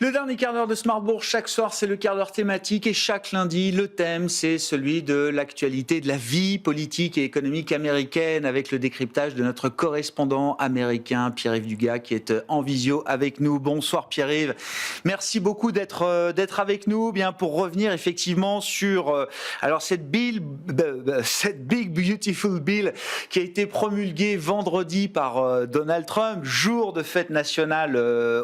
Le dernier quart d'heure de Smart Bourse, chaque soir, c'est le quart d'heure thématique et chaque lundi, le thème, c'est celui de l'actualité, de la vie politique et économique américaine avec le décryptage de notre correspondant américain, Pierre-Yves Dugas, qui est en visio avec nous. Bonsoir Pierre-Yves. Merci beaucoup d'être avec nous, bien pour revenir effectivement sur alors cette Big Beautiful Bill qui a été promulguée vendredi par Donald Trump, jour de fête nationale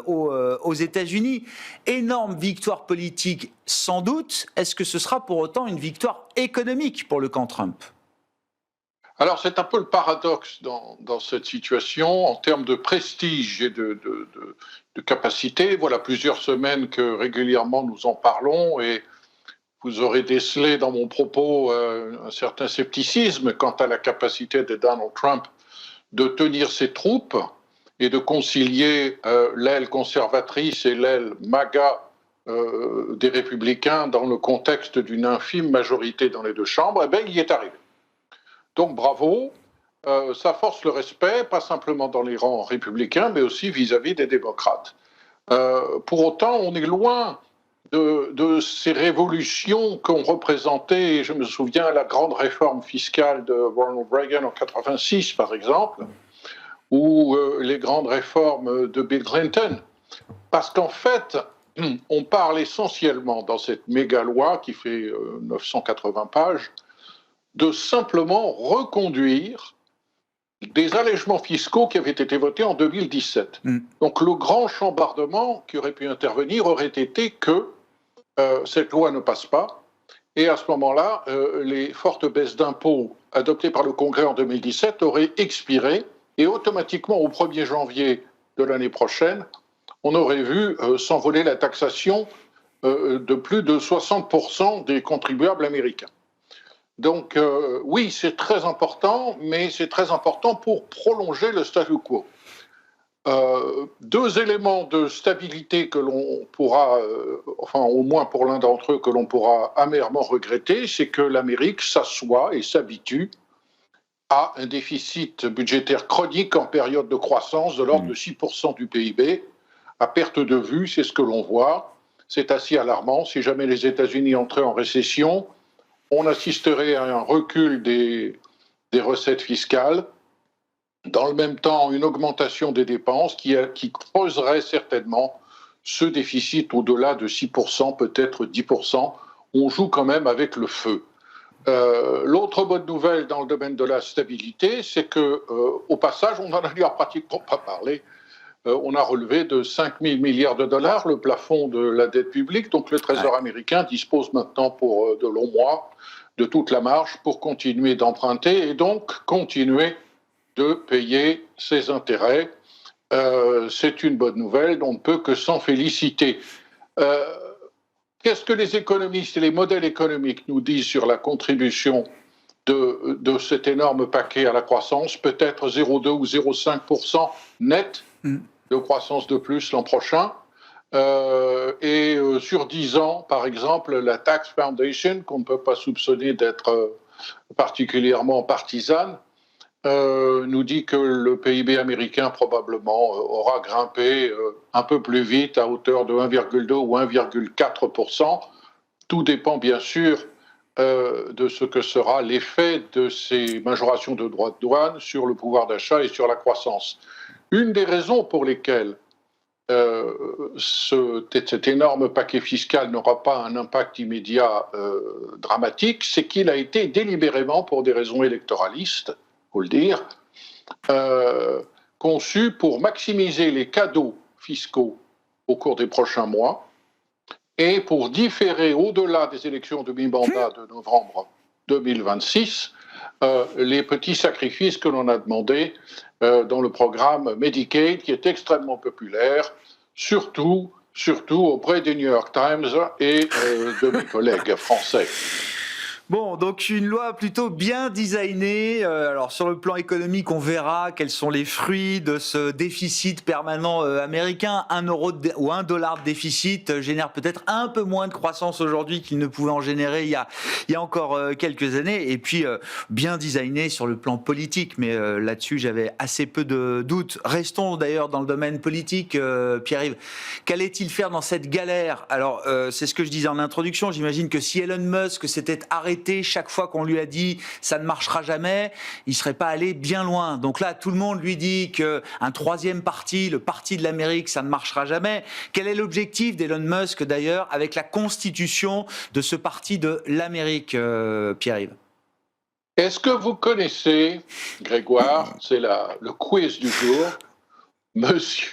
aux États-Unis. Énorme victoire politique, sans doute. Est-ce que ce sera pour autant une victoire économique pour le camp Trump ? Alors, c'est un peu le paradoxe dans cette situation en termes de prestige et de capacité. Voilà plusieurs semaines que régulièrement nous en parlons et vous aurez décelé dans mon propos un certain scepticisme quant à la capacité de Donald Trump de tenir ses troupes et de concilier l'aile conservatrice et l'aile MAGA des républicains dans le contexte d'une infime majorité dans les deux chambres. Eh bien, il y est arrivé. Donc bravo, ça force le respect, pas simplement dans les rangs républicains, mais aussi vis-à-vis des démocrates. Pour autant, on est loin de ces révolutions qu'ont représenté, je me souviens, la grande réforme fiscale de Ronald Reagan en 86, par exemple, ou les grandes réformes de Bill Clinton. Parce qu'en fait, on parle essentiellement dans cette méga loi qui fait 980 pages, de simplement reconduire des allègements fiscaux qui avaient été votés en 2017. Donc le grand chambardement qui aurait pu intervenir aurait été que cette loi ne passe pas, et à ce moment-là, les fortes baisses d'impôts adoptées par le Congrès en 2017 auraient expiré, et automatiquement au 1er janvier de l'année prochaine, on aurait vu s'envoler la taxation de plus de 60% des contribuables américains. Donc oui, c'est très important, mais c'est très important pour prolonger le statu quo. Deux éléments de stabilité que l'on pourra, enfin au moins pour l'un d'entre eux, que l'on pourra amèrement regretter, c'est que l'Amérique s'assoit et s'habitue à un déficit budgétaire chronique en période de croissance de l'ordre de 6% du PIB. À perte de vue, c'est ce que l'on voit. C'est assez alarmant. Si jamais les États-Unis entraient en récession, on assisterait à un recul des recettes fiscales. Dans le même temps, une augmentation des dépenses qui creuserait certainement ce déficit au-delà de 6%, peut-être 10%. On joue quand même avec le feu. L'autre bonne nouvelle dans le domaine de la stabilité, c'est que, au passage, on n'en a d'ailleurs pratiquement pas parlé, on a relevé de 5 000 milliards de dollars le plafond de la dette publique. Donc le Trésor américain dispose maintenant pour de longs mois de toute la marge pour continuer d'emprunter et donc continuer de payer ses intérêts. C'est une bonne nouvelle, on ne peut que s'en féliciter. Qu'est-ce que les économistes et les modèles économiques nous disent sur la contribution de cet énorme paquet à la croissance? Peut-être 0,2 ou 0,5% net de croissance de plus l'an prochain. Sur 10 ans, par exemple, la Tax Foundation, qu'on ne peut pas soupçonner d'être particulièrement partisane, nous dit que le PIB américain probablement aura grimpé un peu plus vite à hauteur de 1,2 ou 1,4%. Tout dépend bien sûr de ce que sera l'effet de ces majorations de droits de douane sur le pouvoir d'achat et sur la croissance. Une des raisons pour lesquelles cet énorme paquet fiscal n'aura pas un impact immédiat dramatique, c'est qu'il a été délibérément, pour des raisons électoralistes, il faut le dire, conçu pour maximiser les cadeaux fiscaux au cours des prochains mois et pour différer au-delà des élections de mi-mandat de novembre 2026 les petits sacrifices que l'on a demandés dans le programme Medicaid, qui est extrêmement populaire, surtout auprès des New York Times et de mes collègues français. Bon, donc une loi plutôt bien designée. Alors sur le plan économique, on verra quels sont les fruits de ce déficit permanent américain. 1 euro ou $1 de déficit génère peut-être un peu moins de croissance aujourd'hui qu'il ne pouvait en générer il y a encore quelques années. Et puis bien designé sur le plan politique. Mais là-dessus, j'avais assez peu de doutes. Restons d'ailleurs dans le domaine politique, Pierre-Yves. Qu'allait-il faire dans cette galère? Alors c'est ce que je disais en introduction. J'imagine que si Elon Musk s'était arrêté chaque fois qu'on lui a dit ça ne marchera jamais, il serait pas allé bien loin. Donc là, tout le monde lui dit qu'un troisième parti, le parti de l'Amérique, ça ne marchera jamais. Quel est l'objectif d'Elon Musk d'ailleurs avec la constitution de ce parti de l'Amérique, Pierre-Yves? Est-ce que vous connaissez, Grégoire, c'est le quiz du jour, monsieur,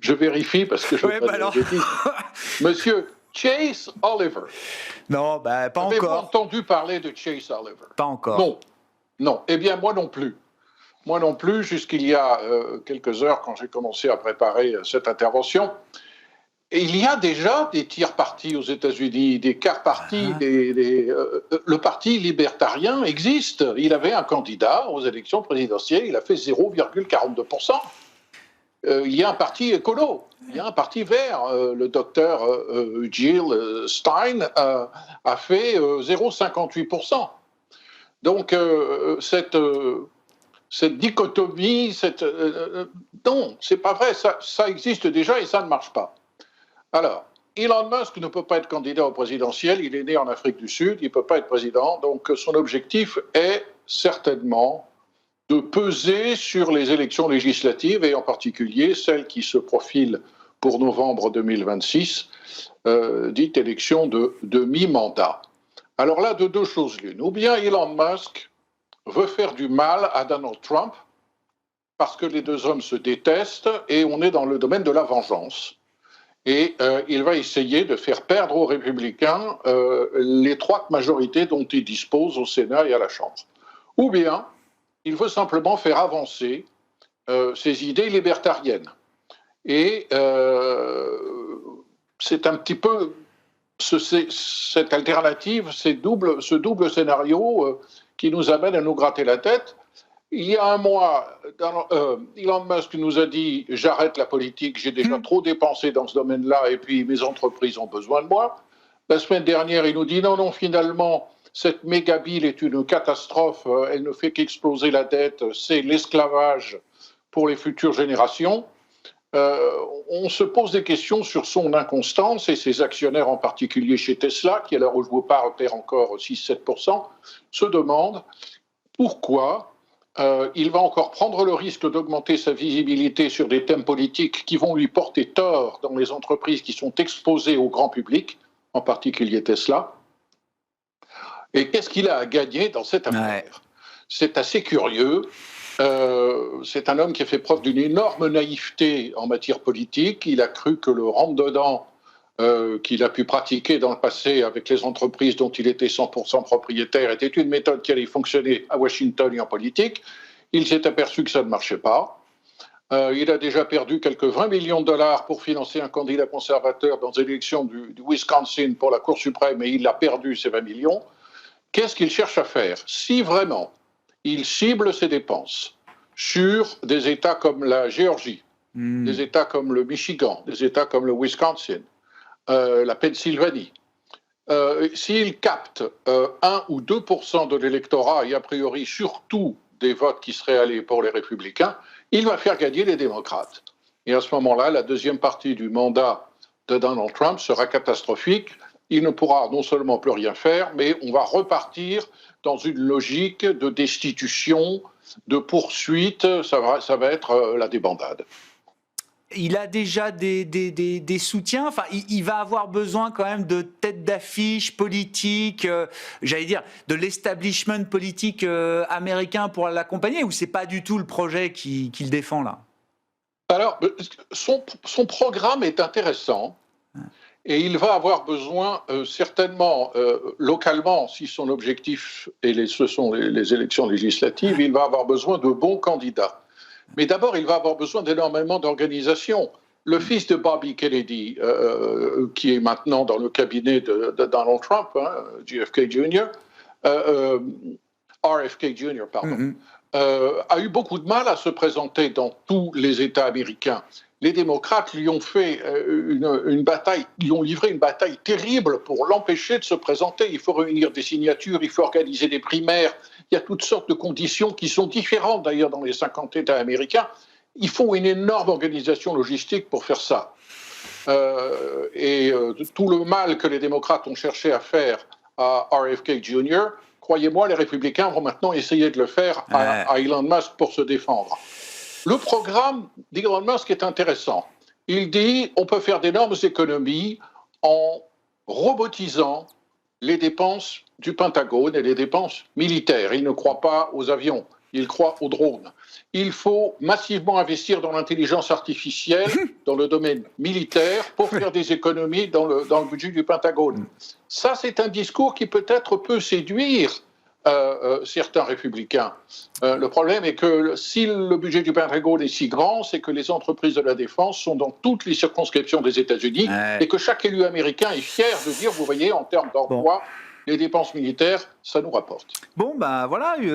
je vérifie parce que je ouais, bah alors... monsieur Chase Oliver. Non, bah, pas Avez-vous encore. entendu parler de Chase Oliver? Pas encore. Non, non. Eh bien, moi non plus. Moi non plus, jusqu'il y a quelques heures, quand j'ai commencé à préparer cette intervention. Et il y a déjà des tiers partis aux États-Unis, des quarts partis. Le parti libertarien existe. Il avait un candidat aux élections présidentielles, il a fait 0,42%. Il y a un parti écolo, il y a un parti vert. Le docteur Jill Stein a fait 0,58%. Donc cette dichotomie, non, c'est pas vrai, ça existe déjà et ça ne marche pas. Alors, Elon Musk ne peut pas être candidat au présidentiel, il est né en Afrique du Sud, il ne peut pas être président, donc son objectif est certainement de peser sur les élections législatives et en particulier celles qui se profilent pour novembre 2026, dite élection de mi-mandat. Alors là, de deux choses l'une. Ou bien Elon Musk veut faire du mal à Donald Trump parce que les deux hommes se détestent et on est dans le domaine de la vengeance. Et il va essayer de faire perdre aux républicains l'étroite majorité dont il dispose au Sénat et à la Chambre. Ou bien il veut simplement faire avancer ses idées libertariennes. Et c'est un petit peu cette alternative, ce double scénario qui nous amène à nous gratter la tête. Il y a un mois, Elon Musk nous a dit « j'arrête la politique, j'ai déjà trop dépensé dans ce domaine-là et puis mes entreprises ont besoin de moi ». La semaine dernière, il nous dit « non, finalement, cette méga bill est une catastrophe, elle ne fait qu'exploser la dette, c'est l'esclavage pour les futures générations ». On se pose des questions sur son inconstance et ses actionnaires en particulier chez Tesla, qui à l'heure où je vous parle perd encore 6-7%, se demandent pourquoi il va encore prendre le risque d'augmenter sa visibilité sur des thèmes politiques qui vont lui porter tort dans les entreprises qui sont exposées au grand public, en particulier Tesla. Et qu'est-ce qu'il a à gagner dans cette affaire? C'est assez curieux. C'est un homme qui a fait preuve d'une énorme naïveté en matière politique. Il a cru que le rentre-dedans qu'il a pu pratiquer dans le passé avec les entreprises dont il était 100% propriétaire était une méthode qui allait fonctionner à Washington et en politique. Il s'est aperçu que ça ne marchait pas. Il a déjà perdu quelques 20 millions de dollars pour financer un candidat conservateur dans les élections du Wisconsin pour la Cour suprême et il a perdu ces 20 millions. Qu'est-ce qu'il cherche à faire? Si vraiment il cible ses dépenses sur des États comme la Géorgie, des États comme le Michigan, des États comme le Wisconsin, la Pennsylvanie, s'il capte 1 ou 2% de l'électorat et a priori surtout des votes qui seraient allés pour les républicains, il va faire gagner les démocrates. Et à ce moment-là, la deuxième partie du mandat de Donald Trump sera catastrophique. Il ne pourra non seulement plus rien faire, mais on va repartir dans une logique de destitution, de poursuite. Ça va être la débandade. Il a déjà des soutiens. Enfin, il va avoir besoin quand même de têtes d'affiche politique, j'allais dire, de l'establishment politique américain pour l'accompagner, ou c'est pas du tout le projet qu'il défend là? Alors, son programme est intéressant. Et il va avoir besoin, certainement, localement, si son objectif, et ce sont les élections législatives, il va avoir besoin de bons candidats. Mais d'abord, il va avoir besoin d'énormément d'organisation. Le fils de Bobby Kennedy, qui est maintenant dans le cabinet de Donald Trump, JFK Jr., RFK Jr., pardon, a eu beaucoup de mal à se présenter dans tous les États américains. Les démocrates lui ont fait une bataille, lui ont livré une bataille terrible pour l'empêcher de se présenter. Il faut réunir des signatures, il faut organiser des primaires. Il y a toutes sortes de conditions qui sont différentes d'ailleurs dans les 50 États américains. Il faut une énorme organisation logistique pour faire ça. Tout le mal que les démocrates ont cherché à faire à RFK Jr., croyez-moi, les républicains vont maintenant essayer de le faire à Elon Musk pour se défendre. Le programme d'Elon Musk est intéressant. Il dit on peut faire d'énormes économies en robotisant les dépenses du Pentagone et les dépenses militaires. Il ne croit pas aux avions, il croit aux drones. Il faut massivement investir dans l'intelligence artificielle, dans le domaine militaire, pour faire des économies dans le budget du Pentagone. Ça, c'est un discours qui peut-être peut séduire certains républicains. Le problème est que si le budget du Pentagone est si grand, c'est que les entreprises de la défense sont dans toutes les circonscriptions des États-Unis et que chaque élu américain est fier de dire, vous voyez, en termes d'emploi, les dépenses militaires, ça nous rapporte. Bon, ben voilà, il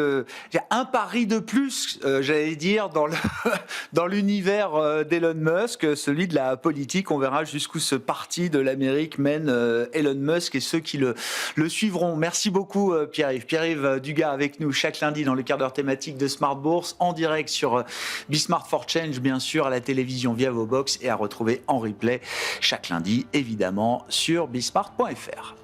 y a un pari de plus, j'allais dire, dans l'univers d'Elon Musk, celui de la politique. On verra jusqu'où ce parti de l'Amérique mène Elon Musk et ceux qui le suivront. Merci beaucoup, Pierre-Yves. Pierre-Yves Dugas avec nous chaque lundi dans le quart d'heure thématique de Smart Bourse, en direct sur Bismart for Change, bien sûr, à la télévision via vos box et à retrouver en replay chaque lundi, évidemment, sur bismart.fr.